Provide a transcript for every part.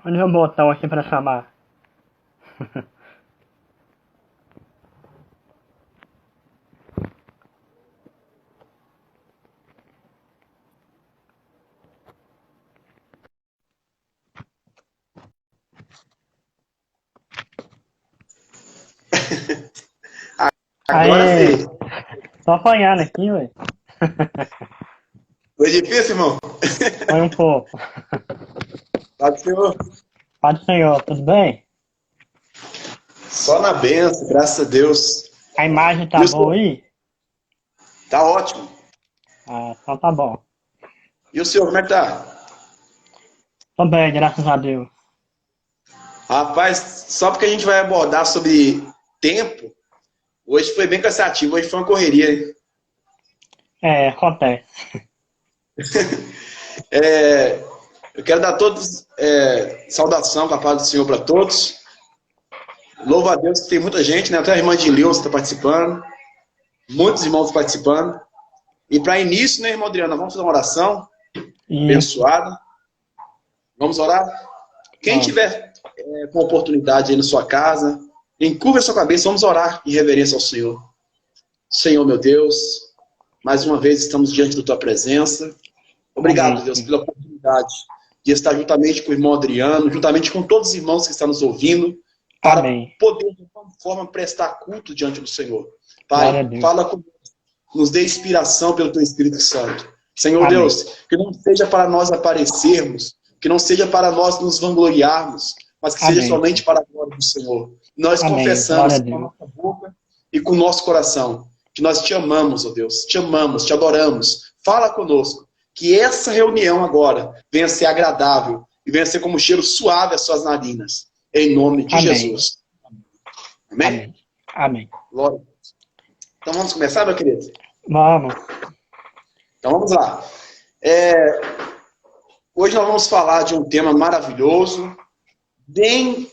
Onde é o botão aqui pra chamar? Agora Aê! sim. Tô apanhando aqui, ué. Foi difícil, irmão? Foi um pouco. Pode ser Pode, senhor, tudo bem? só na benção, graças a Deus. A imagem E tá o boa senhor? aí? Tá ótimo. Ah, então tá bom. E o senhor, como é que tá? Tô bem, graças a Deus. Rapaz, só porque a gente vai abordar sobre tempo, hoje foi bem cansativo, hoje foi uma correria, hein? É, acontece. É, eu quero dar todos saudação com a paz do Senhor para todos. Louvo a Deus que tem muita gente, né? Até a irmã de Leusa está participando, muitos irmãos participando. E para início, né, irmã Adriana, vamos fazer uma oração Isso, abençoada. Vamos orar? Quem vamos. tiver com oportunidade aí na sua casa, encurva a sua cabeça, vamos orar em reverência ao Senhor. Senhor, meu Deus, mais uma vez estamos diante da tua presença. Obrigado, Amém, Deus, sim. pela oportunidade de estar juntamente com o irmão Adriano, juntamente com todos os irmãos que estão nos ouvindo, para Amém. poder, de alguma forma, prestar culto diante do Senhor. Glória a Pai, Deus. fala conosco, nos dê inspiração pelo teu Espírito Santo. Senhor Amém. Deus, que não seja para nós aparecermos, que não seja para nós nos vangloriarmos, mas que seja Amém, somente sim. para a glória do Senhor. Nós Amém. Glória a confessamos com a Deus. nossa boca e com o nosso coração que nós te amamos, ó Deus, te amamos, te adoramos. Fala conosco, que essa reunião agora venha a ser agradável e venha a ser como um cheiro suave às suas narinas. Em nome de Amém. Jesus. Amém? Amém. Amém. Glória a Deus. Então vamos começar, meu querido? Vamos. Então vamos lá. Hoje nós vamos falar de um tema maravilhoso, bem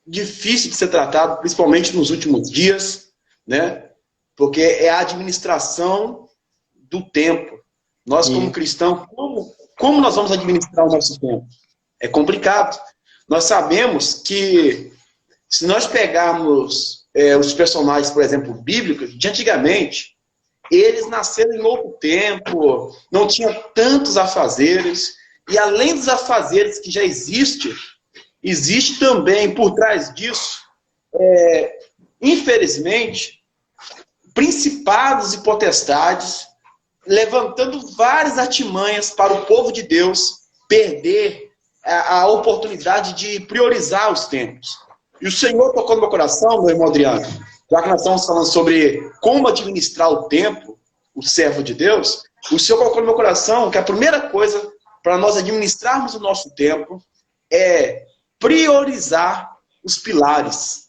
difícil de ser tratado, principalmente nos últimos dias, né? Porque é a administração do tempo. Nós, como Isso. cristãos, como nós vamos administrar o nosso tempo? É complicado. Nós sabemos que, se nós pegarmos os personagens, por exemplo, bíblicos, de antigamente, eles nasceram em outro tempo, não tinham tantos afazeres, e além dos afazeres que já existem, existe também, por trás disso, infelizmente, principados e potestades, levantando várias artimanhas para o povo de Deus perder a oportunidade de priorizar os tempos. E o Senhor tocou no meu coração, meu irmão Adriano, já que nós estamos falando sobre como administrar o tempo, o servo de Deus, o Senhor colocou no meu coração que a primeira coisa para nós administrarmos o nosso tempo é priorizar os pilares.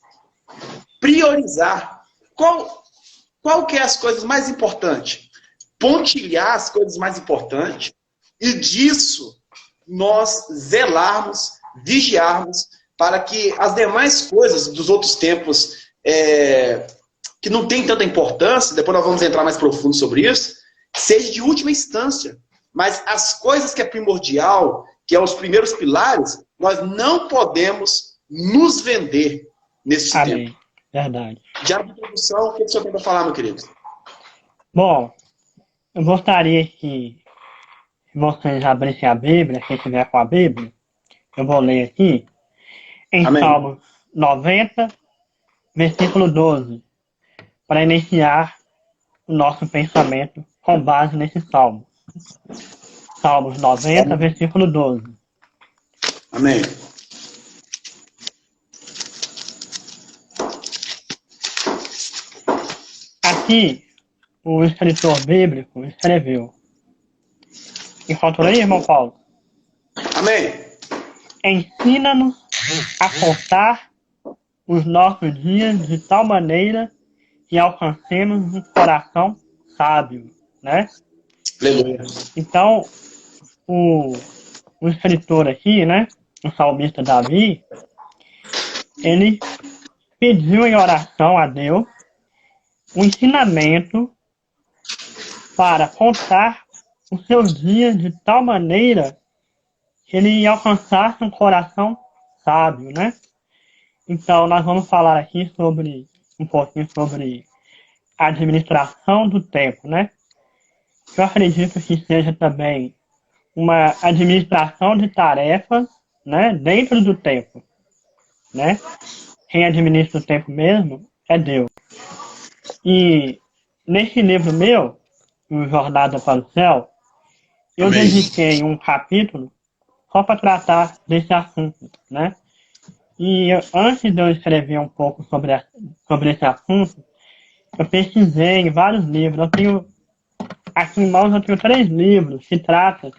Priorizar. Qual que é as coisas mais importantes? Pontilhar as coisas mais importantes e disso nós zelarmos, vigiarmos para que as demais coisas dos outros tempos que não tem tanta importância, depois nós vamos entrar mais profundo sobre isso, seja de última instância. Mas as coisas que é primordial, que é os primeiros pilares, nós não podemos nos vender nesse Amém. tempo. Verdade. Já de introdução, o que o senhor tem para falar, meu querido? Bom, eu gostaria que vocês abrissem a Bíblia, quem tiver com a Bíblia, eu vou ler aqui, em Amém. Salmos 90, versículo 12, para iniciar o nosso pensamento com base nesse salmo. Salmos 90, versículo 12. Amém. Aqui, o escritor bíblico escreveu. Encontrou aí, irmão Paulo? Amém. Ensina-nos a contar os nossos dias de tal maneira que alcancemos um coração sábio, né? Aleluia. Então, o escritor aqui, né, o salmista Davi, ele pediu em oração a Deus um ensinamento para contar os seus dias de tal maneira que ele alcançasse um coração sábio, né? Então, nós vamos falar aqui um pouquinho sobre a administração do tempo, né? Eu acredito que seja também uma administração de tarefas, né, dentro do tempo, né? Quem administra o tempo mesmo é Deus. E nesse livro meu, o Jornada para o Céu, eu Amém. dediquei um capítulo só para tratar desse assunto, né? E antes de eu escrever um pouco sobre esse assunto, eu pesquisei em vários livros. Aqui em mãos, eu tenho 3 livros que tratam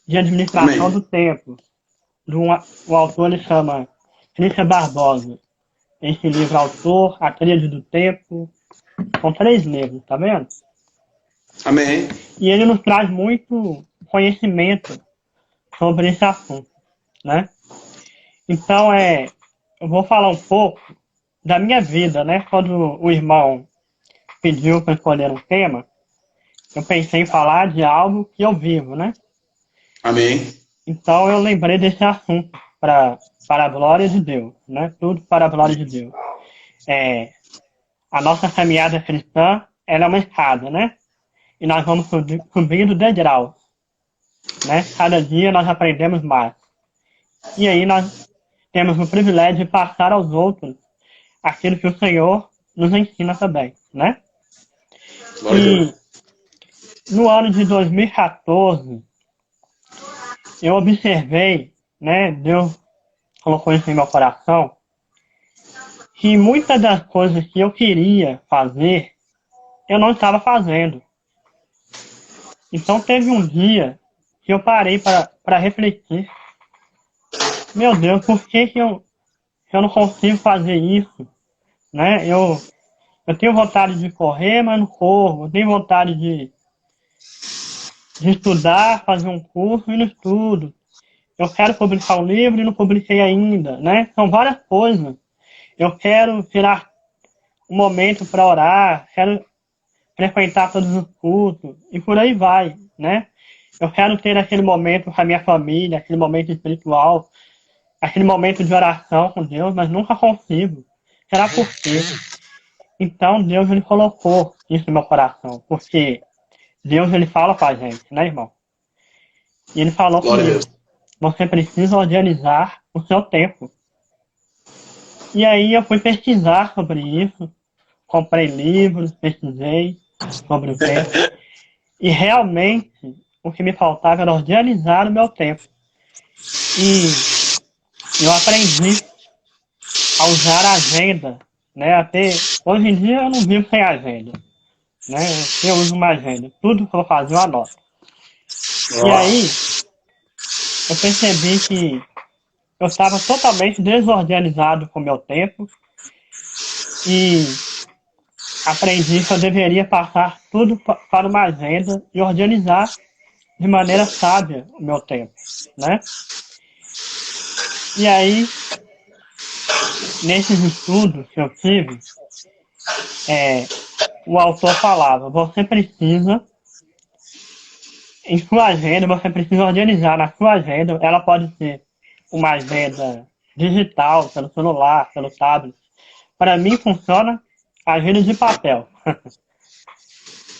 de administração do Amém. tempo. O autor ele chama Christian Barbosa. Esse livro, autor, A Tríade do Tempo. São 3 livros, tá vendo? Amém. E ele nos traz muito conhecimento sobre esse assunto, né? Então, eu vou falar um pouco da minha vida, né? Quando o irmão pediu para escolher um tema, eu pensei em falar de algo que eu vivo, né? Amém. Então eu lembrei desse assunto para a glória de Deus, né? Tudo para a glória de Deus. A nossa caminhada cristã, ela é uma escada, né? E nós vamos subindo degraus, né? Cada dia nós aprendemos mais. E aí nós temos o privilégio de passar aos outros aquilo que o Senhor nos ensina também, né? Glória a E Deus. no ano de 2014, eu observei, né? Deus colocou isso em meu coração, que muitas das coisas que eu queria fazer, eu não estava fazendo. Então teve um dia que eu parei para refletir. Meu Deus, por que eu não consigo fazer isso? Né? Eu tenho vontade de correr, mas não corro. Eu tenho vontade de estudar, fazer um curso e não estudo. Eu quero publicar um livro e não publiquei ainda, né? São várias coisas. Eu quero tirar um momento para orar, quero frequentar todos os cultos e por aí vai, né? Eu quero ter aquele momento com a minha família, aquele momento espiritual, aquele momento de oração com Deus, mas nunca consigo. Será por quê? Então Deus ele colocou isso no meu coração, porque Deus ele fala com a gente, né, irmão? E ele falou Glória a comigo, Deus. você precisa organizar o seu tempo. E aí eu fui pesquisar sobre isso, comprei livros, pesquisei sobre o tempo. E realmente o que me faltava era organizar o meu tempo. E eu aprendi a usar a agenda, né? Até hoje em dia eu não vivo sem agenda, né? Eu uso uma agenda. Tudo que eu faço eu anoto. E aí eu percebi que eu estava totalmente desorganizado com o meu tempo e aprendi que eu deveria passar tudo para uma agenda e organizar de maneira sábia o meu tempo, né? E aí, nesses estudos que eu tive, o autor falava, você precisa, em sua agenda, você precisa organizar na sua agenda, ela pode ser uma agenda digital, pelo celular, pelo tablet. Para mim funciona a agenda de papel.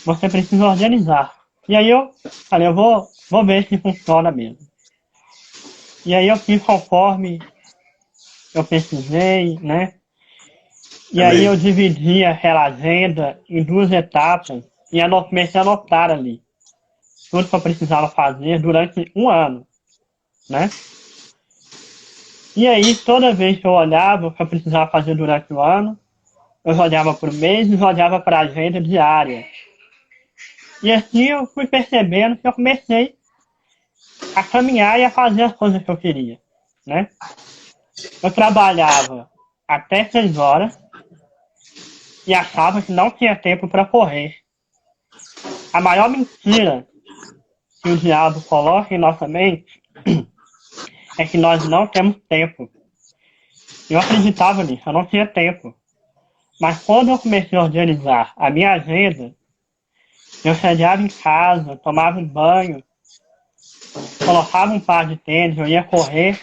Você precisa organizar. E aí eu falei, vou ver se funciona mesmo. E aí eu fiz conforme eu pesquisei, né? E aí eu Amém. dividi aquela agenda em 2 etapas e comecei a anotar ali tudo que eu precisava fazer durante um ano, né? E aí toda vez que eu olhava o que eu precisava fazer durante o ano, eu olhava para o mês e olhava para a agenda diária. E assim eu fui percebendo que eu comecei a caminhar e a fazer as coisas que eu queria, né? Eu trabalhava até 6 horas e achava que não tinha tempo para correr. A maior mentira que o diabo coloca em nossa mente é que nós não temos tempo. Eu acreditava nisso, eu não tinha tempo. Mas quando eu comecei a organizar a minha agenda, eu chegava em casa, tomava um banho, colocava um par de tênis, eu ia correr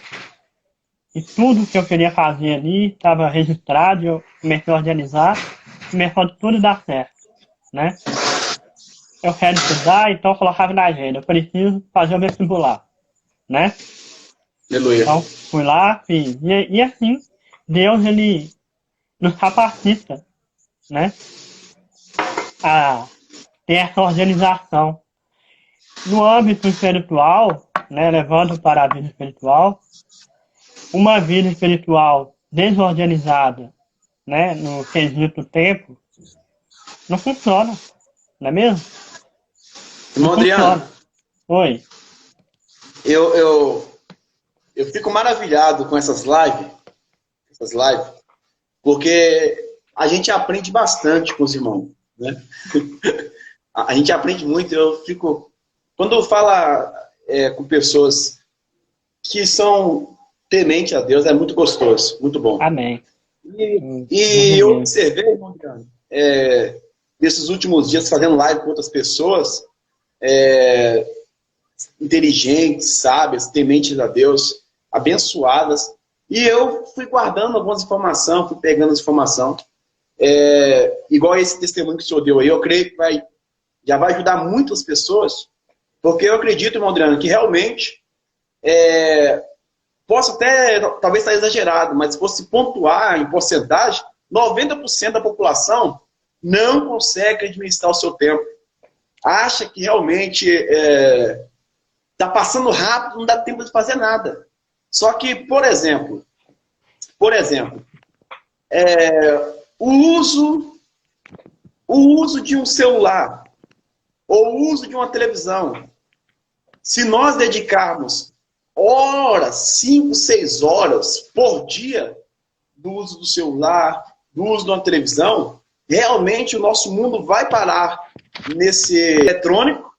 E tudo que eu queria fazer ali estava registrado, eu comecei a organizar, começou a tudo dar certo, né? Eu quero estudar, então eu colocava na agenda, eu preciso fazer o vestibular, né? Aleluia. Então, fui lá, fiz. E assim, Deus, ele nos capacita, né? A ter essa organização. No âmbito espiritual, né? Levando para a vida espiritual, uma vida espiritual desorganizada, né? No quesito tempo, não funciona, não é mesmo? Não Irmão Adriano, funciona. Oi. eu, eu fico maravilhado com essas lives, porque a gente aprende bastante com os irmãos, né? A gente aprende muito, eu fico... Quando fala com pessoas que são tementes a Deus, é muito gostoso, muito bom. Amém. E eu observei, irmão Adriano, nesses últimos dias, fazendo live com outras pessoas, inteligentes, sábias, tementes a Deus, abençoadas, e eu fui guardando algumas informações, fui pegando as informações, igual esse testemunho que o senhor deu aí, eu creio que já vai ajudar muitas pessoas, porque eu acredito, irmão Adriano, que realmente posso até, talvez estar exagerado, mas se fosse pontuar em porcentagem, 90% da população não consegue administrar o seu tempo. Acha que realmente está passando rápido, não dá tempo de fazer nada. Só que, por exemplo, o uso de um celular ou o uso de uma televisão, se nós dedicarmos horas, 5, 6 horas por dia do uso do celular, do uso de uma televisão, realmente o nosso mundo vai parar nesse eletrônico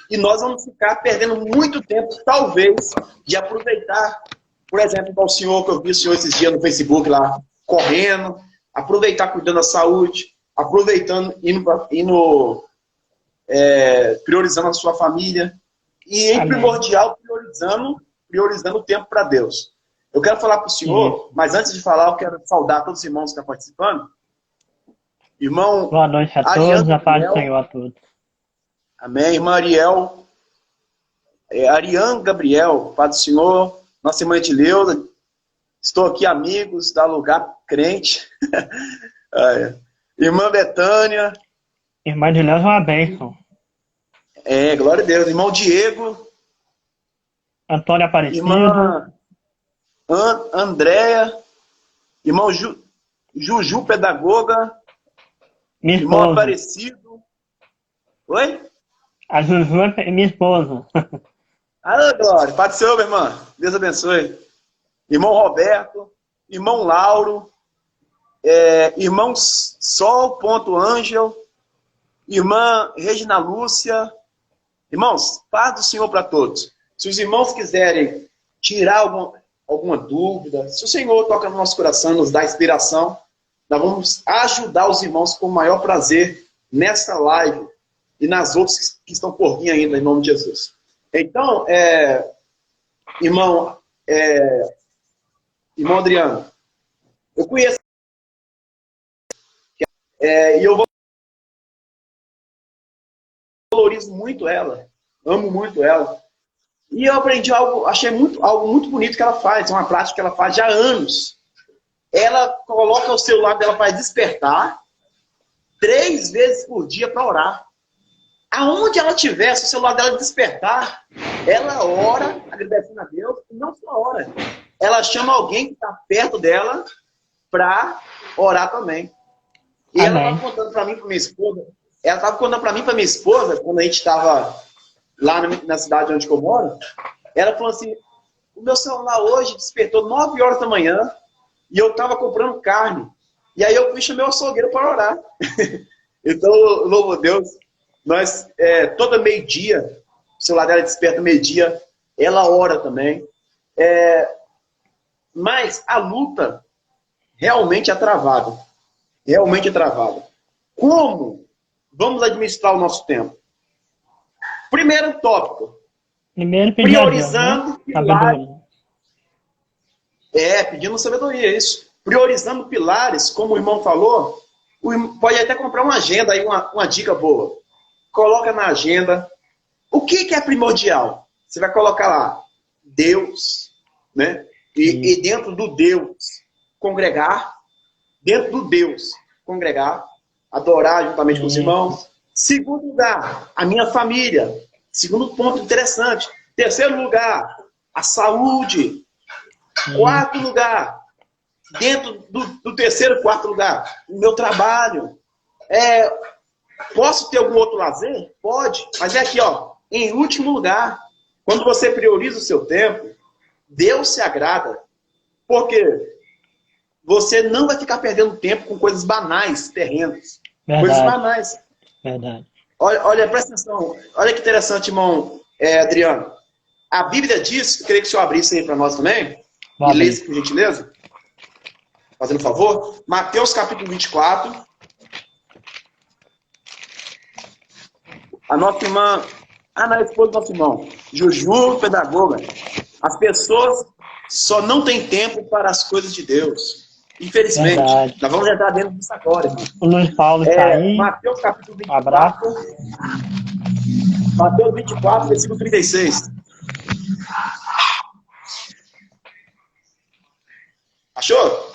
e nós vamos ficar perdendo muito tempo, talvez, de aproveitar, por exemplo, o senhor, que eu vi o senhor esses dias no Facebook lá, correndo, aproveitar cuidando da saúde, aproveitando, priorizando a sua família, e em primordial, priorizando o tempo para Deus. Eu quero falar para o senhor, mas antes de falar, eu quero saudar todos os irmãos que estão participando. Irmão, boa noite a todos, a paz do Senhor a todos. Amém. Irmã Ariel, Ariane Gabriel, Pai do Senhor, nossa irmã Edileuza, estou aqui, amigos, da Lugar Crente. Irmã Betânia. Irmã Edileuza é uma bênção. Glória a Deus. Irmão Diego. Antônio Aparecido. Irmã Andréia. Irmão Juju Pedagoga. Minha irmão esposa. Aparecido. Oi? A Juju é minha esposa. Ah, glória. Pai do Senhor, minha irmã. Deus abençoe. Irmão Roberto. Irmão Lauro. Irmão Sol.Ângel. Irmã Regina Lúcia. Irmãos, paz do Senhor para todos. Se os irmãos quiserem tirar alguma dúvida, se o Senhor toca no nosso coração, nos dá inspiração, nós vamos ajudar os irmãos com o maior prazer nessa live e nas outras que estão por vir ainda, em nome de Jesus. Então, irmão Adriano, eu conheço e eu valorizo muito ela, amo muito ela. E eu aprendi achei algo muito bonito que ela faz, uma prática que ela faz já há anos. Ela coloca o celular dela para despertar 3 vezes por dia para orar. Aonde ela estiver, se o celular dela despertar, ela ora, agradecendo a Deus, e não só ora. Ela chama alguém que está perto dela para orar também. E ela estava contando para mim, para minha esposa, quando a gente estava lá na cidade onde eu moro, ela falou assim, o meu celular hoje despertou 9 horas da manhã e eu estava comprando carne. E aí eu fui chamar o açougueiro para orar. Então, louvo a Deus. Nós, toda meio-dia, o celular dela desperta meio-dia, ela ora também. Mas a luta realmente é travada. Realmente é travada. Como vamos administrar o nosso tempo? Primeiro tópico. Primeiro, priorizando pilares. Pedindo sabedoria, isso. Priorizando pilares, como o irmão falou, pode até comprar uma agenda aí, uma dica boa. Coloca na agenda. O que é primordial? Você vai colocar lá, Deus, né? E dentro do Deus, congregar. Dentro do Deus, congregar. Adorar juntamente com os irmãos. Segundo lugar, a minha família. Segundo ponto interessante. Terceiro lugar, a saúde. Quarto lugar, dentro do terceiro, quarto lugar, o meu trabalho. Posso ter algum outro lazer? Pode, mas é aqui, ó, em último lugar. Quando você prioriza o seu tempo, Deus se agrada. Porque você não vai ficar perdendo tempo com coisas banais, terrenos. Verdade. Coisas banais. Verdade. Olha, presta atenção. Olha que interessante, irmão Adriano. A Bíblia diz, eu queria que o senhor abrisse aí para nós também, e lesse, por gentileza. Fazendo favor. Mateus capítulo 24. A nossa irmã, a esposa do nosso irmão, Juju, pedagoga. As pessoas só não têm tempo para as coisas de Deus. Infelizmente. Verdade. Nós vamos entrar dentro disso agora, irmão. O Luiz Paulo está aí. Mateus capítulo 24. Um abraço. Mateus 24, versículo 36. Achou?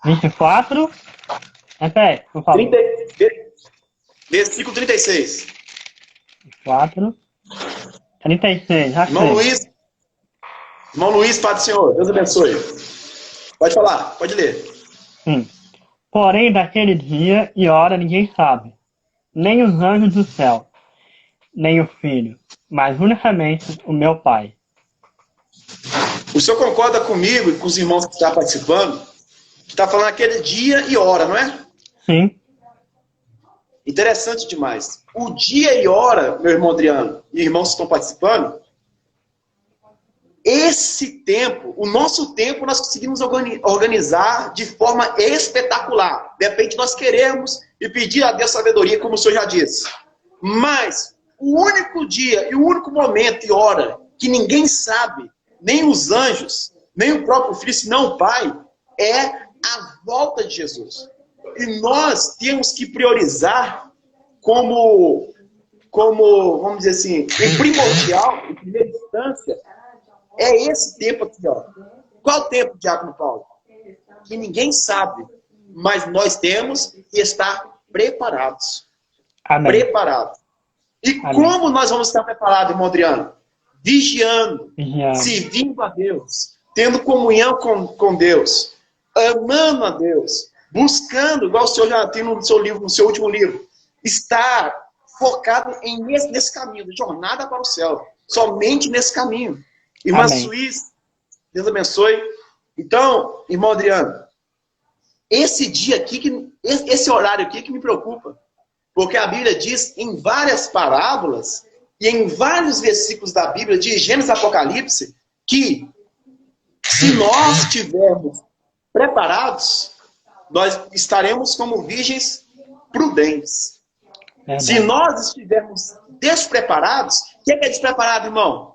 24. Repete, por favor. Versículo 36. 24. 36. Irmão Luiz, Pai do Senhor, Deus abençoe. Pode falar, pode ler. Porém, daquele dia e hora ninguém sabe, nem os anjos do céu, nem o Filho, mas unicamente o meu Pai. O senhor concorda comigo e com os irmãos que estão participando, que está falando aquele dia e hora, não é? Sim. Interessante demais. O dia e hora, meu irmão Adriano e irmãos que estão participando, esse tempo, o nosso tempo, nós conseguimos organizar de forma espetacular. De repente nós queremos e pedir a Deus sabedoria, como o senhor já disse. Mas o único dia e o único momento e hora que ninguém sabe, nem os anjos, nem o próprio Filho, senão o Pai, é a volta de Jesus. E nós temos que priorizar como vamos dizer assim, em primordial, em primeira instância, é esse tempo aqui, ó. Qual o tempo, Diácono Paulo? Que ninguém sabe, mas nós temos e está preparados. Amém. Preparados. E Amém. Como nós vamos estar preparados, irmão Adriano? Vigiando, servindo a Deus, tendo comunhão com Deus, amando a Deus, buscando, igual o senhor já tem no seu livro, no seu último livro, estar focado nesse caminho, de jornada para o céu, somente nesse caminho. Irmã Suíça, Deus abençoe. Então, irmão Adriano, esse dia aqui, esse horário aqui que me preocupa, porque a Bíblia diz em várias parábolas e em vários versículos da Bíblia, de Gênesis e Apocalipse, que se nós estivermos preparados, nós estaremos como virgens prudentes. Se nós estivermos despreparados, o que é despreparado, irmão?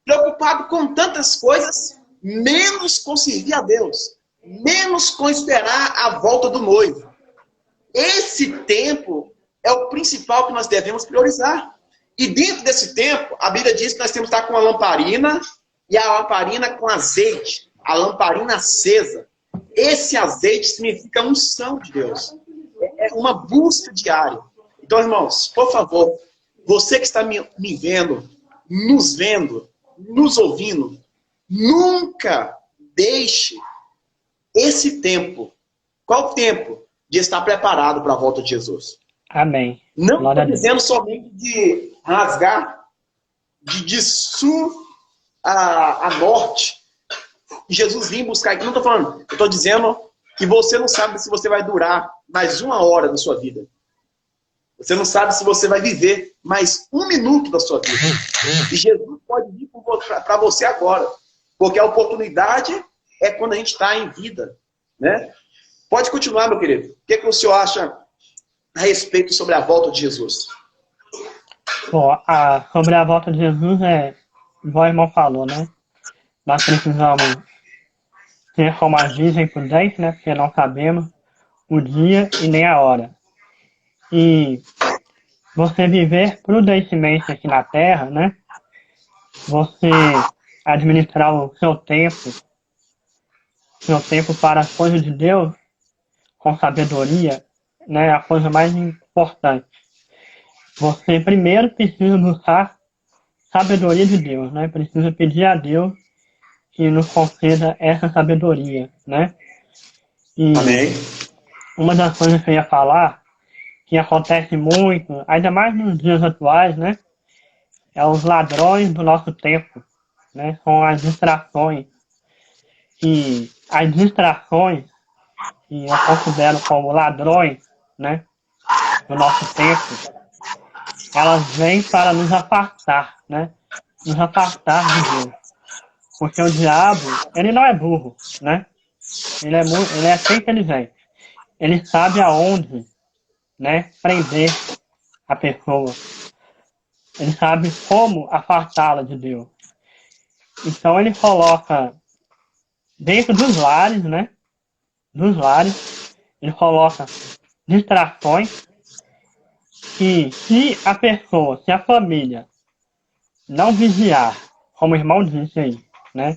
Preocupado com tantas coisas, menos com servir a Deus, menos com esperar a volta do noivo. Esse tempo é o principal que nós devemos priorizar. E dentro desse tempo, a Bíblia diz que nós temos que estar com a lamparina, e a lamparina com azeite, a lamparina acesa. Esse azeite significa unção de Deus. É uma busca diária. Então, irmãos, por favor, você que está me vendo, nos ouvindo, nunca deixe esse tempo. Qual o tempo? De estar preparado para a volta de Jesus. Amém. Não estou dizendo somente de rasgar de sul a norte. Jesus vir buscar aqui. Não estou falando. Eu estou dizendo que você não sabe se você vai durar mais 1 hora da sua vida. Você não sabe se você vai viver mais 1 minuto da sua vida. E Jesus pode vir para você agora. Porque a oportunidade é quando a gente está em vida. Né? Pode continuar, meu querido. O que o senhor acha a respeito sobre a volta de Jesus? Bom, sobre a volta de Jesus, igual o irmão falou, né? Nós precisamos ser como a virgem prudente, né? Porque não sabemos o dia e nem a hora. E você viver prudentemente aqui na Terra, né? Você administrar o seu tempo para as coisas de Deus com sabedoria, né? É a coisa mais importante. Você primeiro precisa buscar sabedoria de Deus, né? Precisa pedir a Deus que nos conceda essa sabedoria, né? E Amém. uma das coisas que eu ia falar, que acontece muito, ainda mais nos dias atuais, né? É os ladrões do nosso tempo, né? São as distrações. E as distrações, que eu considero como ladrões, né? Do nosso tempo, elas vêm para nos afastar, né? Nos afastar de Deus. Porque o diabo, ele não é burro, né? Ele é até inteligente. Ele sabe aonde, né, prender a pessoa. Ele sabe como afastá-la de Deus. Então ele coloca dentro dos lares, né? Dos lares, ele coloca distrações que se a família não vigiar, como o irmão disse aí, né?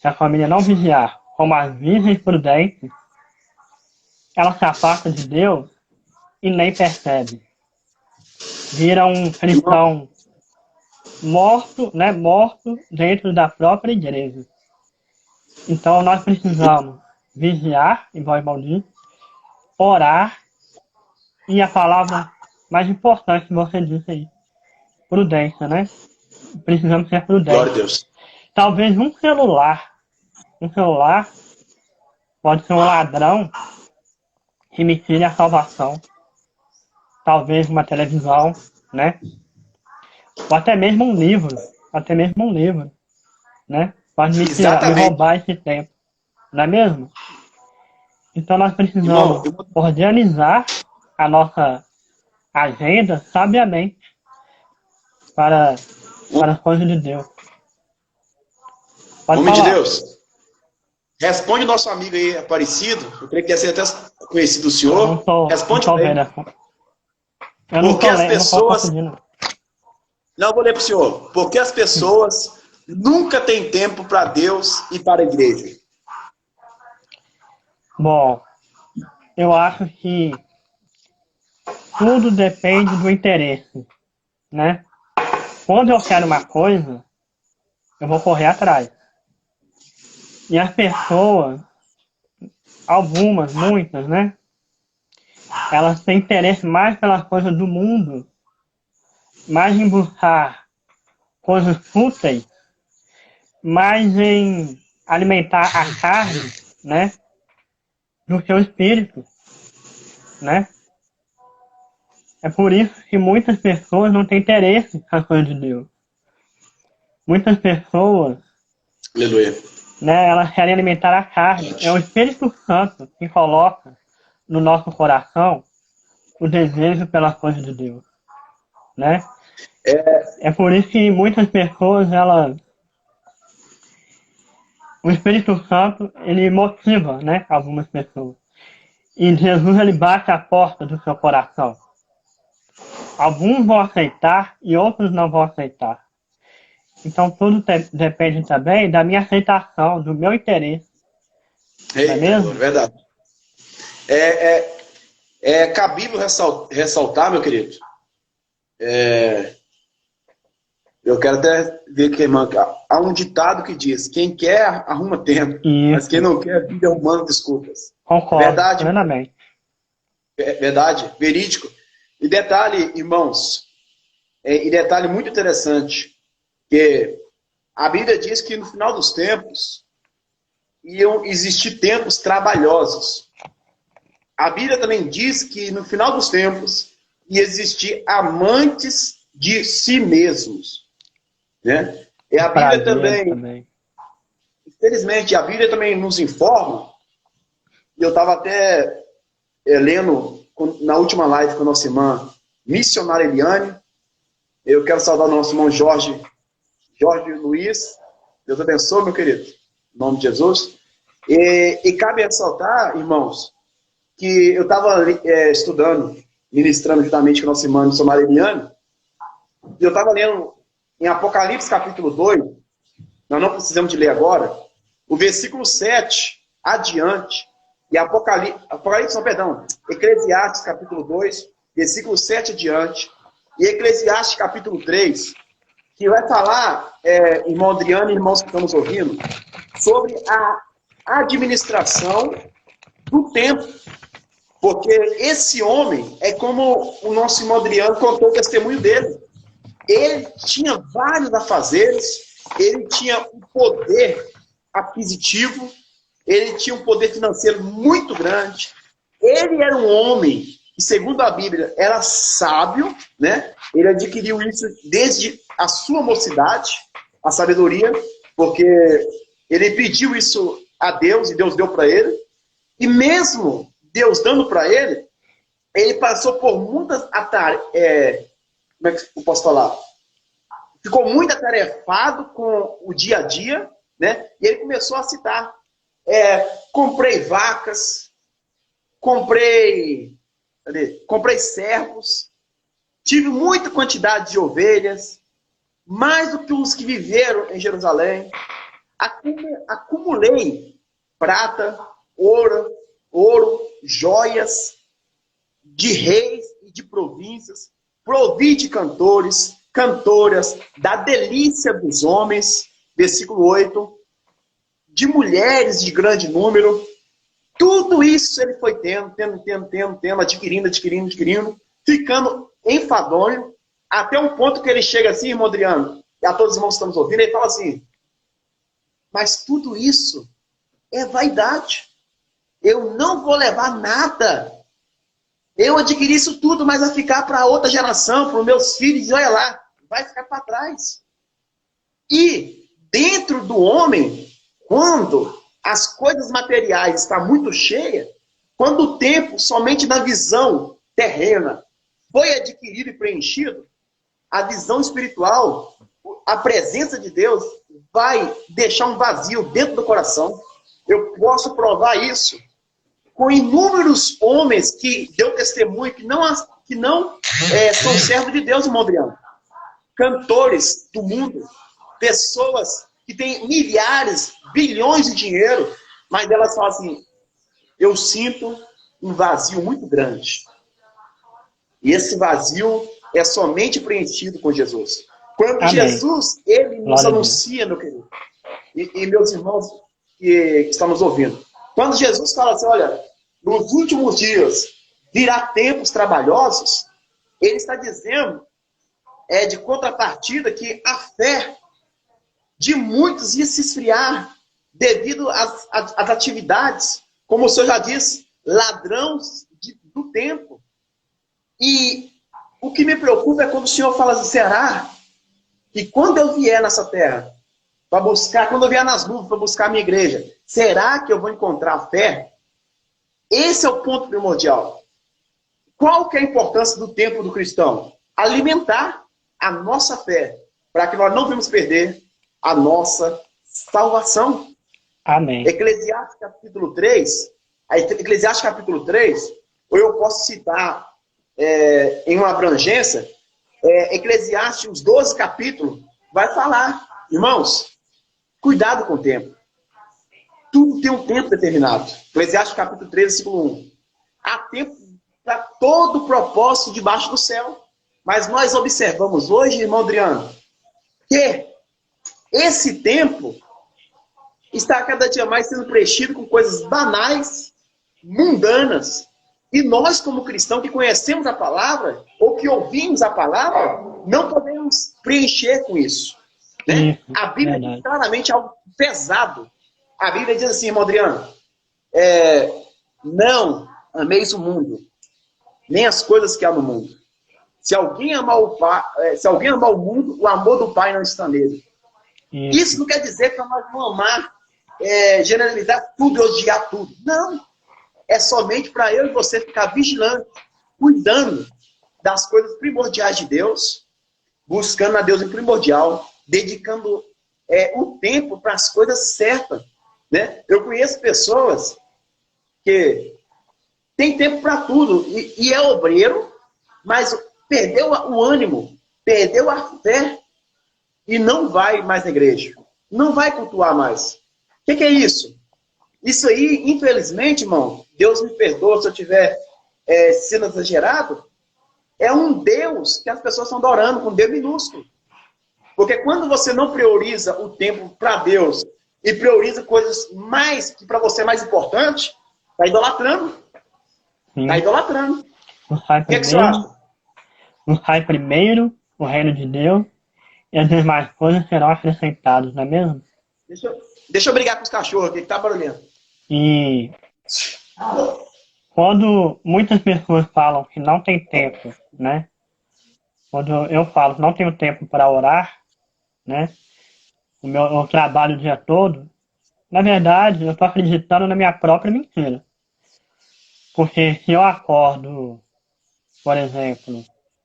Se a família não vigiar como as virgens prudentes, ela se afasta de Deus e nem percebe. Vira um cristão morto, né? Morto dentro da própria igreja. Então nós precisamos vigiar, igual o irmão disse, orar e a palavra mais importante que você disse aí, prudência, né? Precisamos ser Glória a prudentes. Deus. Talvez um celular pode ser um ladrão que me tire a salvação. Talvez uma televisão, né? Ou até mesmo um livro, né? Pode me tirar, me Exatamente. roubar esse tempo, não é mesmo? Então nós Irmão, precisamos organizar a nossa agenda sabiamente para as coisas de Deus. Pode homem de falar. Deus, responde o nosso amigo aí, Aparecido. Eu creio que ia ser até conhecido o Eu senhor. não Responde tô para ele. vendo. Eu não Porque tô as lendo, eu não posso pessoas. conseguir, não. Não, eu vou ler para o senhor. Porque as pessoas nunca têm tempo para Deus e para a igreja. Bom, eu acho que tudo depende do interesse, né? Quando eu quero uma coisa, eu vou correr atrás. E as pessoas, algumas, muitas, né? Elas têm interesse mais pelas coisas do mundo, mais em buscar coisas fúteis, mais em alimentar a carne, né? Do que o espírito, né? É por isso que muitas pessoas não têm interesse nas coisas de Deus. Muitas pessoas, Aleluia. né, elas querem alimentar a carne. É o Espírito Santo que coloca no nosso coração o desejo pelas coisas de Deus, né? É por isso que muitas pessoas, o Espírito Santo, ele motiva, né, algumas pessoas. E Jesus, ele bate a porta do seu coração. Alguns vão aceitar e outros não vão aceitar. Então tudo depende também da minha aceitação, do meu interesse. Não é Eita, mesmo? verdade. É cabível ressaltar, meu querido. Eu quero até ver que, irmã, há um ditado que diz: quem quer arruma tempo, mas quem Isso. não quer vive arrumando desculpas. Concordo, Verdade, plenamente. verdade, verídico. E detalhe, irmãos, e detalhe muito interessante, que a Bíblia diz que no final dos tempos iam existir tempos trabalhosos. A Bíblia também diz que no final dos tempos ia existir amantes de si mesmos, né? E a Bíblia também, infelizmente, a Bíblia também nos informa, e eu estava até lendo na última live com a nossa irmã missionária Eliane. Eu quero saudar o nosso irmão Jorge Luiz. Deus abençoe, meu querido, em nome de Jesus. E cabe ressaltar, irmãos, que eu estava estudando, ministrando juntamente com o nosso irmão Somaleriano, e eu estava lendo em Apocalipse capítulo 2, nós não precisamos de ler agora, o versículo 7 adiante, e Apocalipse, não, perdão, Eclesiastes capítulo 2, versículo 7 adiante, e Eclesiastes capítulo 3, que vai falar, irmão Adriano e irmãos que estamos ouvindo, sobre a administração do tempo. Porque esse homem, é como o nosso irmão Adriano contou o testemunho dele. Ele tinha vários afazeres, ele tinha um poder aquisitivo, ele tinha um poder financeiro muito grande. Ele era um homem que, segundo a Bíblia, era sábio, né? Ele adquiriu isso desde a sua mocidade, a sabedoria, porque ele pediu isso a Deus e Deus deu para ele. E mesmo Deus dando para ele, ele passou por muitas como é que eu posso falar? Ficou muito atarefado com o dia a dia, né? E ele começou a citar: comprei vacas, comprei servos, tive muita quantidade de ovelhas, mais do que os que viveram em Jerusalém. Acumulei prata, ouro, joias de reis e de províncias, provi de cantores, cantoras, da delícia dos homens, versículo 8, de mulheres de grande número. Tudo isso ele foi tendo, adquirindo, ficando enfadonho, até um ponto que ele chega assim, irmão Adriano, e a todos os irmãos que estamos ouvindo, ele fala assim: mas tudo isso é vaidade. Eu não vou levar nada. Eu adquiri isso tudo, mas vai ficar para outra geração, para os meus filhos, e olha lá, vai ficar para trás. E dentro do homem, quando as coisas materiais estão muito cheias, quando o tempo, somente na visão terrena, foi adquirido e preenchido, a visão espiritual, a presença de Deus, vai deixar um vazio dentro do coração. Eu posso provar isso com inúmeros homens que deu testemunho, que não são servos de Deus, irmão Adriano. Cantores do mundo, pessoas que têm milhares, bilhões de dinheiro, mas elas falam assim: eu sinto um vazio muito grande. E esse vazio é somente preenchido com Jesus. Quando Amém. Jesus, ele nos anuncia, meu querido, e meus irmãos que estão nos ouvindo, quando Jesus fala assim: olha, nos últimos dias virá tempos trabalhosos, ele está dizendo, de contrapartida, que a fé de muitos ia se esfriar devido às atividades, como o senhor já disse, ladrões do tempo. E o que me preocupa é quando o senhor fala assim: será que quando eu vier nessa terra, para buscar, quando eu vier nas nuvens para buscar a minha igreja, será que eu vou encontrar fé? Esse é o ponto primordial. Qual que é a importância do tempo do cristão? Alimentar a nossa fé, para que nós não vamos perder a nossa salvação. Amém. Eclesiastes capítulo 3, ou eu posso citar em uma abrangência, Eclesiastes, os 12 capítulos, vai falar: irmãos, cuidado com o tempo. Tudo tem um tempo determinado. Eclesiastes capítulo 3, versículo 1. Há tempo para todo propósito debaixo do céu. Mas nós observamos hoje, irmão Adriano, que esse tempo está cada dia mais sendo preenchido com coisas banais, mundanas. E nós, como cristãos que conhecemos a palavra, ou que ouvimos a palavra, não podemos preencher com isso. Né? A Bíblia diz claramente algo pesado. A Bíblia diz assim, irmão Adriano, não ameis o mundo, nem as coisas que há no mundo. Se alguém amar o mundo, o amor do Pai não está nele. Isso não quer dizer para nós não amar, generalizar tudo e odiar tudo. Não. É somente para eu e você ficar vigilante, cuidando das coisas primordiais de Deus, buscando a Deus em primordial, dedicando o tempo para as coisas certas. né? Eu conheço pessoas que têm tempo para tudo e é obreiro, mas perdeu o ânimo, perdeu a fé e não vai mais na igreja. Não vai cultuar mais. O que é isso? Isso aí, infelizmente, irmão, Deus me perdoa se eu estiver sendo exagerado, é um Deus que as pessoas estão adorando com D minúsculo. Porque quando você não prioriza o tempo para Deus e prioriza coisas mais que para você é mais importante, está idolatrando. Está idolatrando. O que você acha? Buscai primeiro o reino de Deus e as demais coisas serão acrescentadas, não é mesmo? Deixa eu brigar com os cachorros aqui, que tá barulhento. E quando muitas pessoas falam que não tem tempo, né? Quando eu falo que não tenho tempo para orar, né? Eu trabalho o dia todo, na verdade, eu estou acreditando na minha própria mentira. Porque se eu acordo, por exemplo,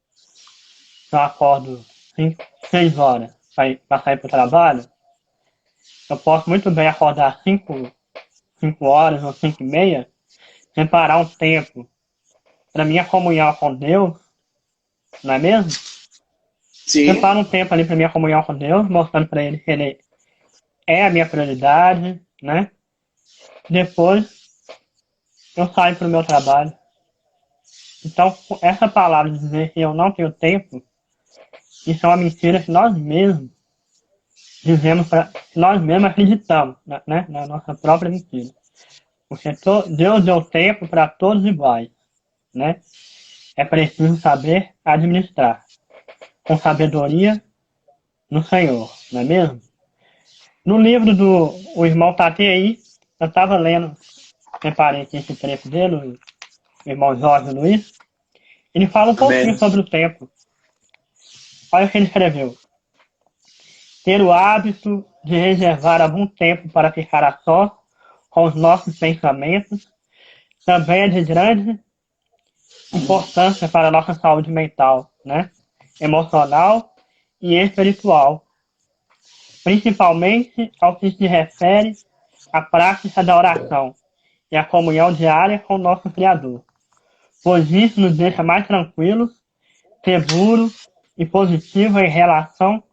se eu acordo 6 horas para sair para o trabalho, eu posso muito bem acordar 5 horas ou 5:30, separar um tempo para minha comunhão com Deus, não é mesmo? Sim. Separa um tempo ali para minha comunhão com Deus, mostrando para Ele que Ele é a minha prioridade, né? Depois eu saio para o meu trabalho. Então, essa palavra de dizer que eu não tenho tempo, isso é uma mentira que nós mesmos dizemos, nós mesmos acreditamos, né? Na nossa própria mentira. Porque Deus deu tempo para todos iguais, né? É preciso saber administrar com sabedoria no Senhor, não é mesmo? No livro do o irmão Tati aí, eu estava lendo, preparei aqui esse trecho dele, o irmão Jorge Luiz, ele fala um pouquinho sobre o tempo. Olha o que ele escreveu. Ter o hábito de reservar algum tempo para ficar a sós com os nossos pensamentos também é de grande importância para a nossa saúde mental, né? Emocional e espiritual, principalmente ao que se refere à prática da oração e à comunhão diária com o nosso Criador, pois isso nos deixa mais tranquilos, seguros e positivos em relação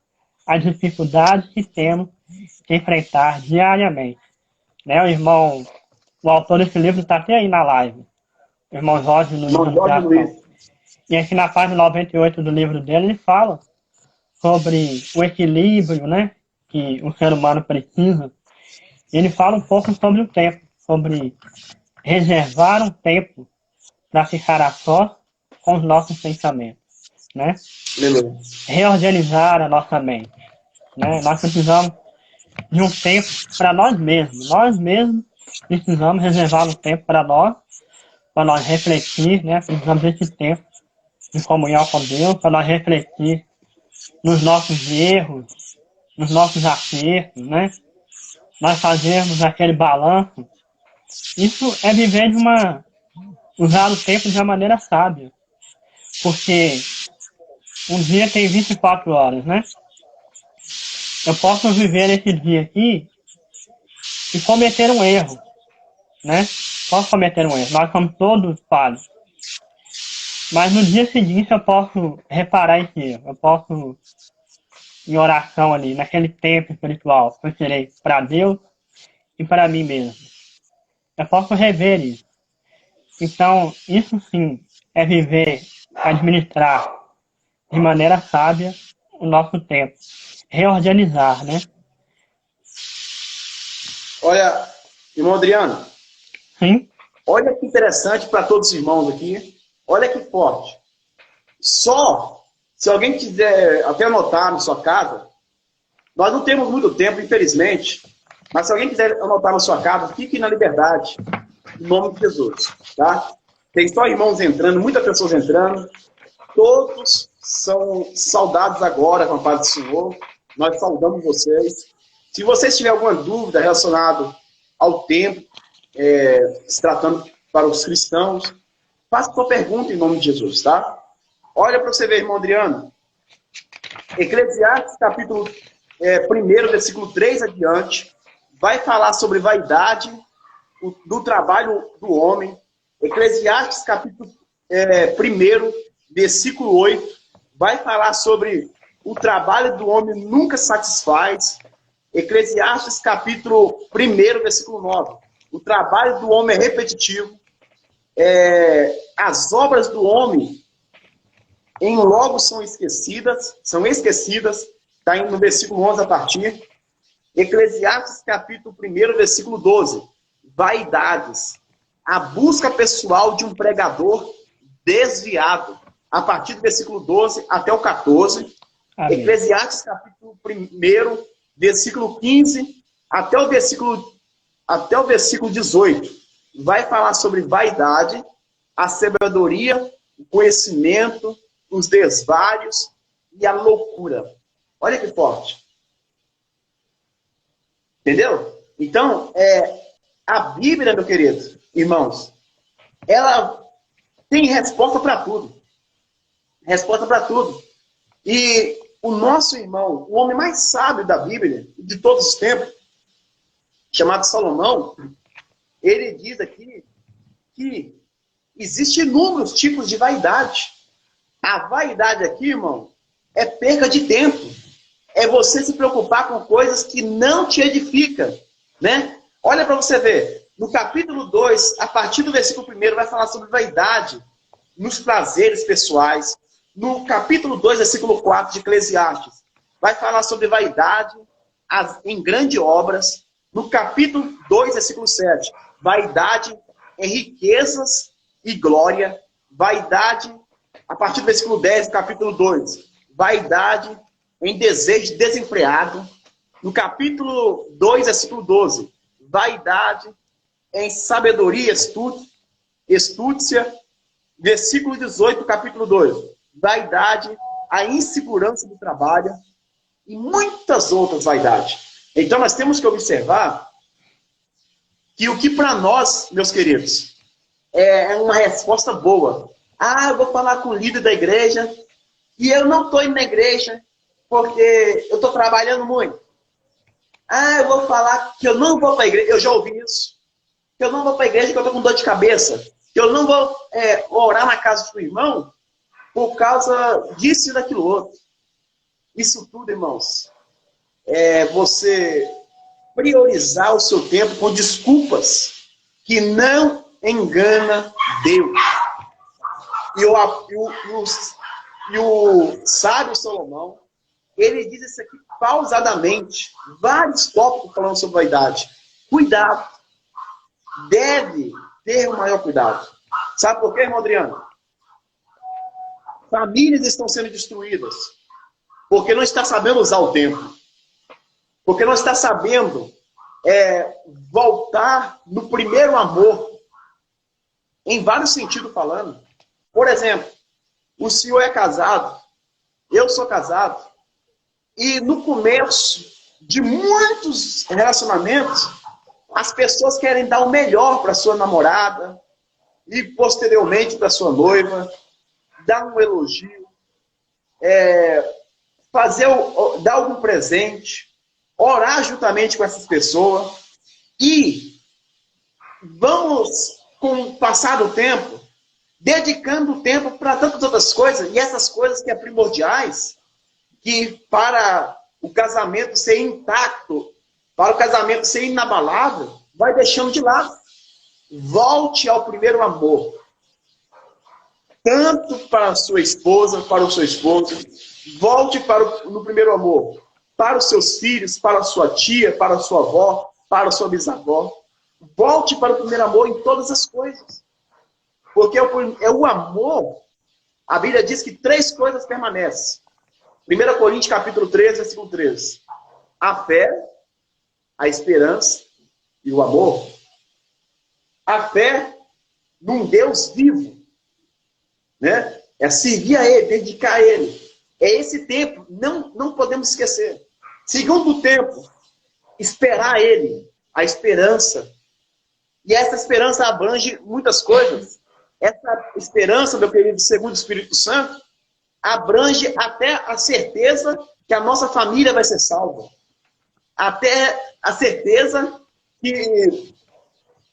às dificuldades que temos que enfrentar diariamente. Né? O autor desse livro está até aí na live, o irmão Jorge Luiz. E aqui na página 98 do livro dele, ele fala sobre o equilíbrio, né, que o ser humano precisa. Ele fala um pouco sobre o tempo, sobre reservar um tempo para ficar a sós com os nossos pensamentos, né? Reorganizar a nossa mente, né? Nós precisamos de um tempo para nós mesmos. Nós mesmos precisamos reservar um tempo para nós refletir, né? Precisamos desse tempo de comunhão com Deus, para nós refletir nos nossos erros, nos nossos acertos, né? Nós fazermos aquele balanço. Isso é viver usar o tempo de uma maneira sábia. Porque um dia tem 24 horas, né? Eu posso viver esse dia aqui e cometer um erro, né? Posso cometer um erro. Nós somos todos falhos. Mas no dia seguinte eu posso reparar esse erro. Eu posso, em oração ali, naquele tempo espiritual, que eu tirei para Deus e para mim mesmo. Eu posso rever isso. Então, isso sim é viver, administrar de maneira sábia o nosso tempo. Reorganizar, né? Olha, irmão Adriano. Sim. Olha que interessante para todos os irmãos aqui. Olha que forte. Só se alguém quiser até anotar na sua casa, nós não temos muito tempo, infelizmente, mas se alguém quiser anotar na sua casa, fique na liberdade, em nome de Jesus, tá? Tem só irmãos entrando, muitas pessoas entrando, todos são saudados agora com a paz do Senhor, nós saudamos vocês. Se vocês tiverem alguma dúvida relacionada ao tempo, se tratando para os cristãos, faça sua pergunta em nome de Jesus, tá? Olha para você ver, irmão Adriano. Eclesiastes, capítulo 1, versículo 3 adiante, vai falar sobre vaidade do trabalho do homem. Eclesiastes, capítulo 1, versículo 8, vai falar sobre o trabalho do homem nunca satisfaz. Eclesiastes, capítulo 1, versículo 9, o trabalho do homem é repetitivo. As obras do homem em logo são esquecidas, está no versículo 11 a partir. Eclesiastes, capítulo 1, versículo 12, vaidades, a busca pessoal de um pregador desviado, a partir do versículo 12 até o 14. Amém. Eclesiastes, capítulo 1, versículo 15 até o versículo 18, vai falar sobre vaidade, a sabedoria, o conhecimento, os desvários e a loucura. Olha que forte. Entendeu? Então, a Bíblia, meu querido, irmãos, ela tem resposta para tudo. Resposta para tudo. E o nosso irmão, o homem mais sábio da Bíblia, de todos os tempos, chamado Salomão, ele diz aqui que existem inúmeros tipos de vaidade. A vaidade aqui, irmão, é perca de tempo. É você se preocupar com coisas que não te edificam, né? Olha para você ver. No capítulo 2, a partir do versículo 1, vai falar sobre vaidade nos prazeres pessoais. No capítulo 2, versículo 4 de Eclesiastes, vai falar sobre vaidade em grandes obras. No capítulo 2, versículo 7, vaidade em riquezas e glória. Vaidade, a partir do versículo 10, do capítulo 2, vaidade em desejo desenfreado. No capítulo 2, versículo 12, vaidade em sabedoria, estúcia. Versículo 18 do capítulo 2, vaidade, a insegurança do trabalho e muitas outras vaidades. Então nós temos que observar que o que para nós, meus queridos, é uma resposta boa. Eu vou falar com o líder da igreja e eu não estou indo na igreja porque eu estou trabalhando muito. Eu vou falar que eu não vou para a igreja, eu já ouvi isso, que eu não vou para a igreja porque eu estou com dor de cabeça, que eu não vou orar na casa do irmão por causa disso e daquilo outro. Isso tudo, irmãos, é você priorizar o seu tempo com desculpas que não engana Deus. E o sábio Salomão, ele diz isso aqui pausadamente, vários tópicos falando sobre vaidade. Cuidado. Deve ter o maior cuidado. Sabe por quê, irmão Adriano? Famílias estão sendo destruídas porque não está sabendo usar o tempo. Porque não está sabendo voltar no primeiro amor. Em vários sentidos falando. Por exemplo, o senhor é casado, eu sou casado, e no começo de muitos relacionamentos, as pessoas querem dar o melhor para sua namorada e posteriormente para sua noiva, dar um elogio, dar algum presente, orar juntamente com essas pessoas e vamos, com o passar do tempo, dedicando tempo para tantas outras coisas, e essas coisas que é primordiais, que para o casamento ser intacto, para o casamento ser inabalável, vai deixando de lado. Volte ao primeiro amor. Tanto para a sua esposa, para o seu esposo. Volte no primeiro amor. Para os seus filhos, para a sua tia, para a sua avó, para a sua bisavó. Volte para o primeiro amor em todas as coisas. Porque é o amor. A Bíblia diz que 3 coisas permanecem. 1 Coríntios capítulo 13, versículo 13. A fé, a esperança e o amor. A fé num Deus vivo. Né? É servir a Ele, dedicar a Ele. É esse tempo, não podemos esquecer. Segundo tempo, esperar Ele, a esperança. E essa esperança abrange muitas coisas. Essa esperança, meu querido, segundo o Espírito Santo, abrange até a certeza que a nossa família vai ser salva. até a certeza que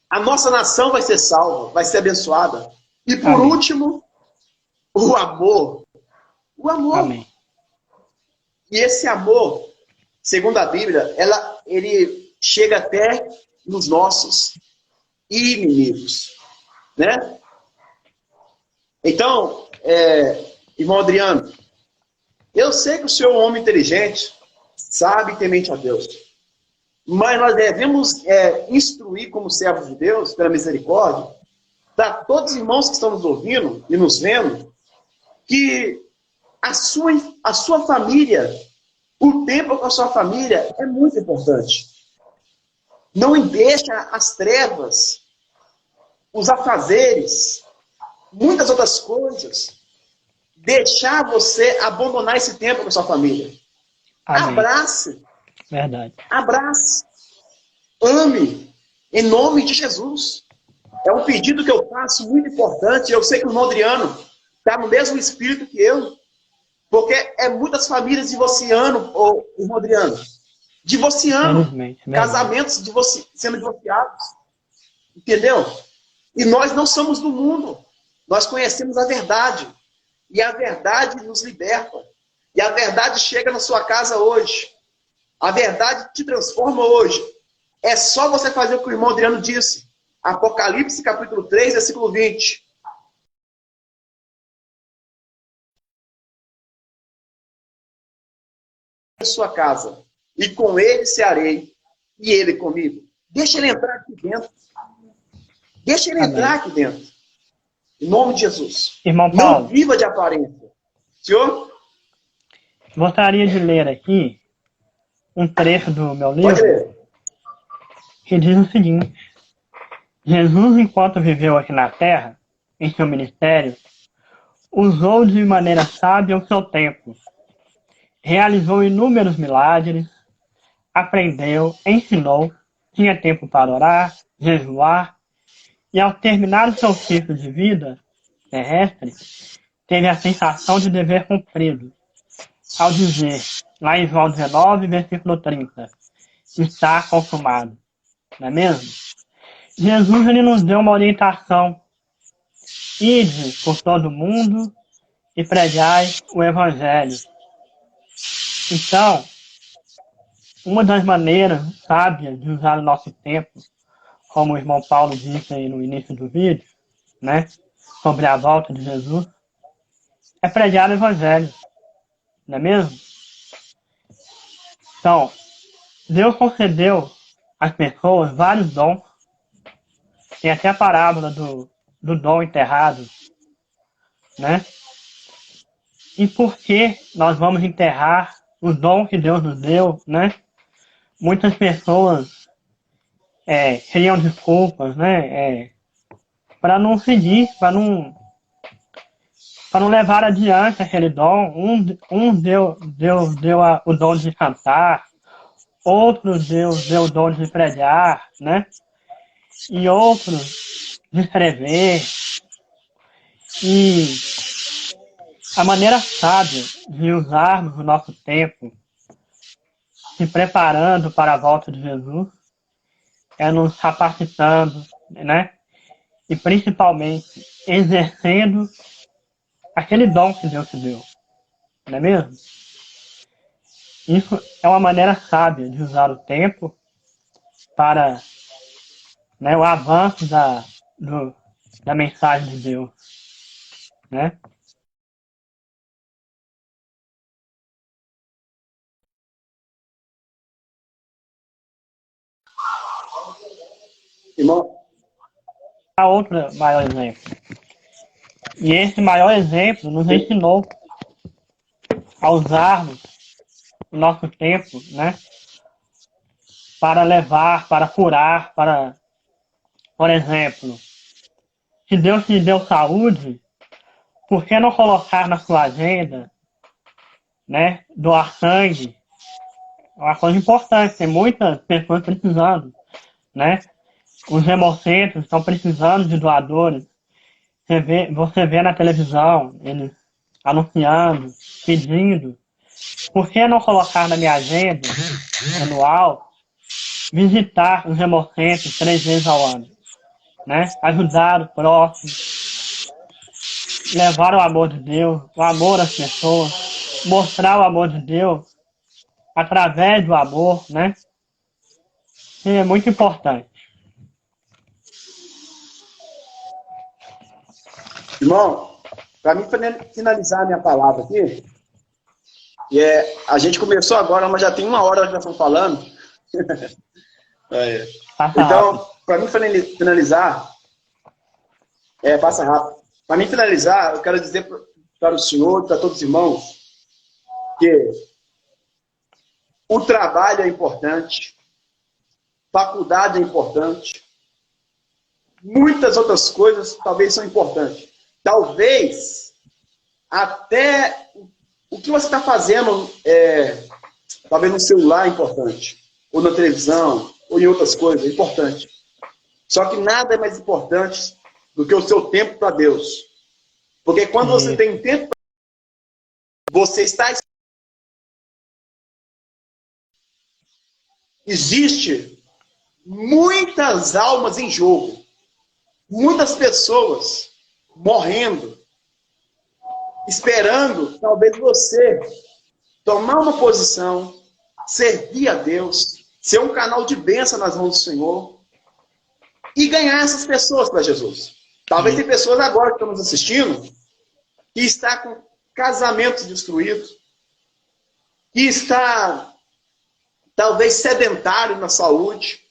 a nossa nação vai ser salva, vai ser abençoada. E por Amém. último, o amor. O amor. Amém. E esse amor, segundo a Bíblia, ele chega até nos nossos inimigos, né? Então, irmão Adriano, eu sei que o senhor é um homem inteligente, sabe e temente a Deus, mas nós devemos instruir como servos de Deus, pela misericórdia, para todos os irmãos que estão nos ouvindo e nos vendo, que a sua família, o tempo com a sua família é muito importante. Não deixa as trevas, os afazeres, muitas outras coisas, deixar você abandonar esse tempo com a sua família. Amém. Abrace. Verdade. Abrace. Ame. Em nome de Jesus. É um pedido que eu faço muito importante. Eu sei que o irmão Adriano está no mesmo espírito que eu. Porque muitas famílias divorciando, irmão Adriano. Divorciando. Casamentos sendo divorciados. Entendeu? E nós não somos do mundo. Nós conhecemos a verdade. E a verdade nos liberta. E a verdade chega na sua casa hoje. A verdade te transforma hoje. É só você fazer o que o irmão Adriano disse. Apocalipse capítulo 3, versículo 20. Em sua casa. E com ele cearei. E ele comigo. Deixa ele entrar aqui dentro. Deixa ele entrar aqui dentro. Em nome de Jesus. Irmão Paulo. Não viva de aparência. Senhor? Gostaria de ler aqui um trecho do meu livro. Pode ler. Que diz o seguinte: Jesus, enquanto viveu aqui na Terra, em seu ministério, usou de maneira sábia o seu tempo. Realizou inúmeros milagres, aprendeu, ensinou, tinha tempo para orar, jejuar, e ao terminar o seu ciclo de vida terrestre, teve a sensação de dever cumprido, ao dizer, lá em João 19, versículo 30, está consumado. Não é mesmo? Jesus ele nos deu uma orientação. Ide por todo mundo e pregai o Evangelho. Então, uma das maneiras sábias de usar o nosso tempo, como o irmão Paulo disse aí no início do vídeo, né, sobre a volta de Jesus, é pregar o Evangelho. Não é mesmo? Então, Deus concedeu às pessoas vários dons. Tem até a parábola do dom enterrado, né? E por que nós vamos enterrar o dom que Deus nos deu, né? Muitas pessoas criam desculpas, né? Para não seguir, para não levar adiante aquele dom. Um deu o dom de cantar, outro deu o dom de pregar, né? E outros de escrever. E a maneira sábia de usarmos o nosso tempo se preparando para a volta de Jesus é nos capacitando, né? E principalmente exercendo aquele dom que Deus te deu. Não é mesmo? Isso é uma maneira sábia de usar o tempo para, né, o avanço da mensagem de Deus. Né? Irmão? Há outro maior exemplo. E esse maior exemplo nos ensinou a usarmos o nosso tempo, né, para levar, para curar, para, por exemplo, se Deus te deu saúde, por que não colocar na sua agenda, né, doar sangue? É uma coisa importante, tem muitas pessoas precisando, né? Os hemocentros estão precisando de doadores. Você vê na televisão eles anunciando, pedindo, Por que não colocar na minha agenda anual visitar os hemocentros 3 vezes ao ano, né? Ajudar o próximo, levar o amor de Deus, o amor às pessoas, mostrar o amor de Deus através do amor, né? E é muito importante. Irmão, para mim finalizar a minha palavra aqui, a gente começou agora, mas já tem 1 hora que nós estamos falando. Então, para mim finalizar, passa rápido. Para mim finalizar, eu quero dizer para o senhor, para todos os irmãos, que o trabalho é importante, faculdade é importante, muitas outras coisas talvez são importantes. Talvez até o que você está fazendo, talvez no celular é importante, ou na televisão, ou em outras coisas, é importante. Só que nada é mais importante do que o seu tempo para Deus. Porque quando você tem tempo, você está... Existe muitas almas em jogo. Muitas pessoas morrendo, esperando, talvez você tomar uma posição, servir a Deus, ser um canal de bênção nas mãos do Senhor e ganhar essas pessoas para Jesus. Talvez tem pessoas agora que estão nos assistindo que está com casamentos destruídos, que está talvez sedentário na saúde,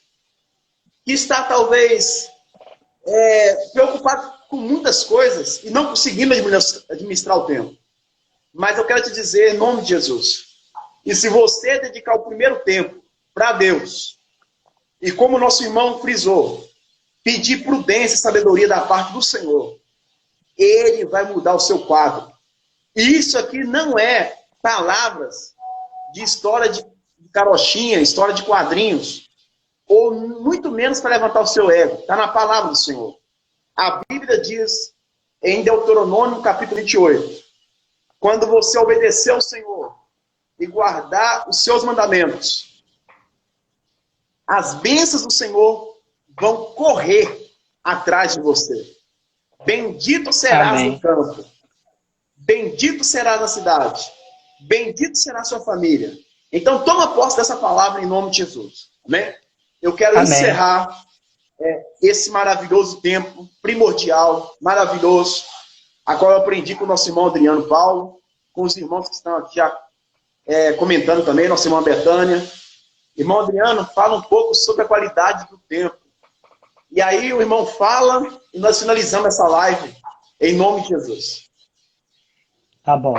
que está talvez preocupado com muitas coisas e não conseguindo administrar o tempo. Mas eu quero te dizer, em nome de Jesus, e se você dedicar o primeiro tempo para Deus, e como o nosso irmão frisou, pedir prudência e sabedoria da parte do Senhor, Ele vai mudar o seu quadro. E isso aqui não é palavras de história de carochinha, história de quadrinhos, ou muito menos para levantar o seu ego. Está na palavra do Senhor. A Bíblia diz em Deuteronômio, capítulo 28, quando você obedecer ao Senhor e guardar os seus mandamentos, as bênçãos do Senhor vão correr atrás de você. Bendito serás no campo, bendito serás na cidade, bendito será a sua família. Então toma posse dessa palavra em nome de Jesus. Amém? Eu quero encerrar esse maravilhoso tempo, primordial, maravilhoso, a qual eu aprendi com o nosso irmão Adriano Paulo, com os irmãos que estão aqui já comentando também, nossa irmã Betânia. Irmão Adriano, fala um pouco sobre a qualidade do tempo. E aí o irmão fala e nós finalizamos essa live em nome de Jesus. Tá bom.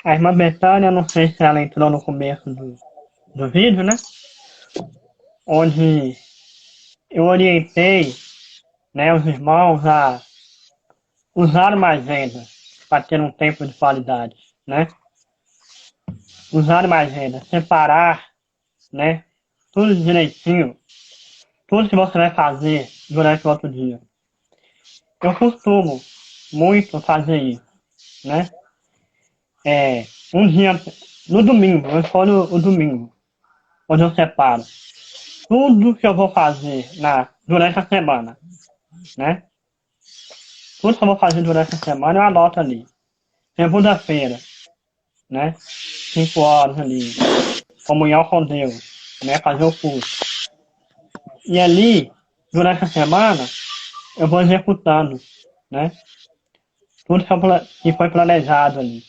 A irmã Betânia, não sei se ela entrou no começo do vídeo, né? Onde eu orientei, né, os irmãos a usar uma agenda para ter um tempo de qualidade, né? Usar uma agenda, separar, né, tudo direitinho, tudo que você vai fazer durante o outro dia. Eu costumo muito fazer isso, né? Um dia, no domingo, eu escolho o domingo, onde eu separo tudo que eu vou fazer durante a semana, né? Tudo que eu vou fazer durante a semana eu anoto ali. Segunda-feira, né? 5 horas ali, comunhão com Deus, né? Fazer o curso. E ali, durante a semana, eu vou executando, né? Tudo que foi planejado ali.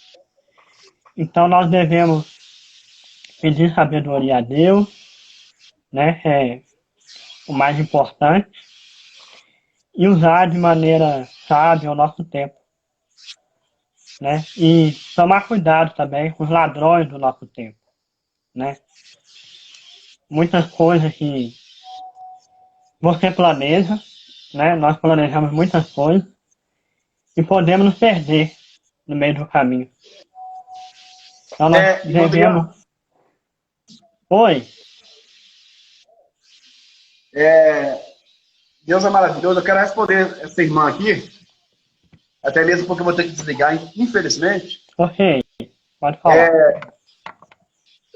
Então nós devemos pedir sabedoria a Deus, né? É o mais importante. E usar de maneira sábia o nosso tempo, né? E tomar cuidado também com os ladrões do nosso tempo, né? Muitas coisas que você planeja, né? Nós planejamos muitas coisas e podemos nos perder no meio do caminho. Então nós devemos... Oi? Deus é maravilhoso. Eu quero responder essa irmã aqui, até mesmo porque eu vou ter que desligar, infelizmente. Ok. Pode falar.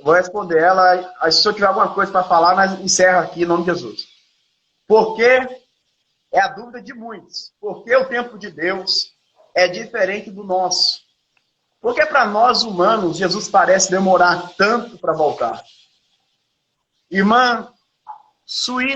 Vou responder ela. Se eu tiver alguma coisa para falar, nós encerra aqui em nome de Jesus. Porque é a dúvida de muitos. Porque o tempo de Deus é diferente do nosso. Porque para nós humanos, Jesus parece demorar tanto para voltar. Irmã Suíça.